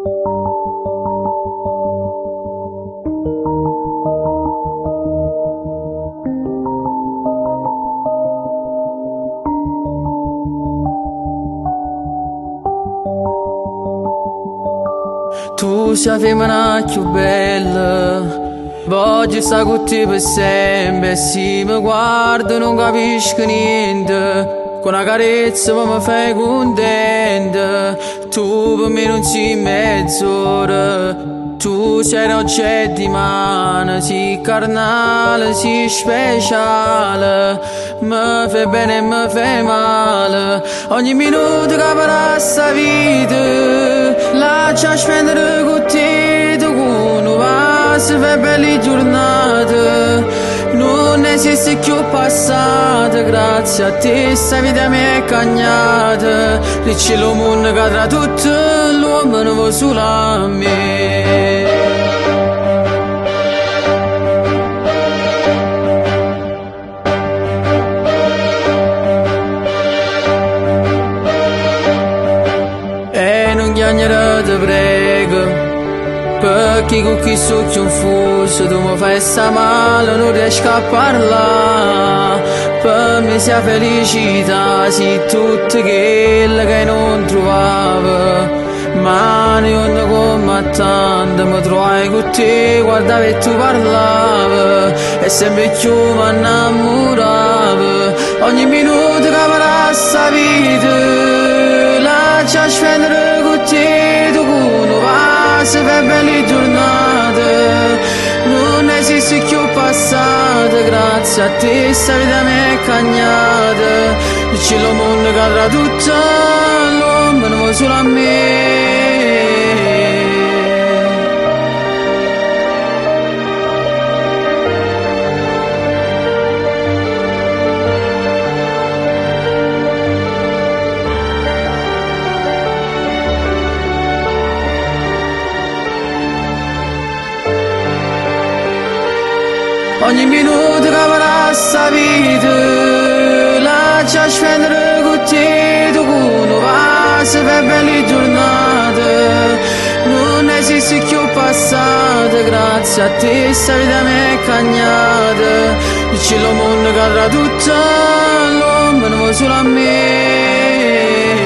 Tu sei la femmina più bella, voglio stare con te per sempre. E se mi guardo non capisco niente, con una carezza mi fai contenta. Tu per me non sei mezz'ora, tu sei un oggetto di mano, sei carnale, sei speciale. Mi fai bene e mi fai male, ogni minuto che passa vita lascia spendere con te, tu con passa per belle giornate, non esiste più passato, grazie a te sta vita mi è cagnata, il cielo mondo cadrà tutto, l'uomo non va solo a me. Te prego, perché con chi so confuso tu mi fai sta male, non riesco a parlare. Per me sia felicità, sì tutto quello che non trovavo. Ma non come tanto mi trovai con te, guardavo e tu parlavi, e sempre più mi innamoravo. Ogni minuto che passa vita lascia spendere con te, tu con passa per belle giornate, non esiste più passato, grazie a te sta vita mi è cagnata, il cielo mondo cadrà tutto, l'uomo non va solo a me. Ogni minuto che passa vita lascia spendere con te, tu con passa per belle giornate, non esiste più passato, grazie a te sta vita mi è cagnata, il cielo mondo cadrà tutto, l'uomo non va solo a me.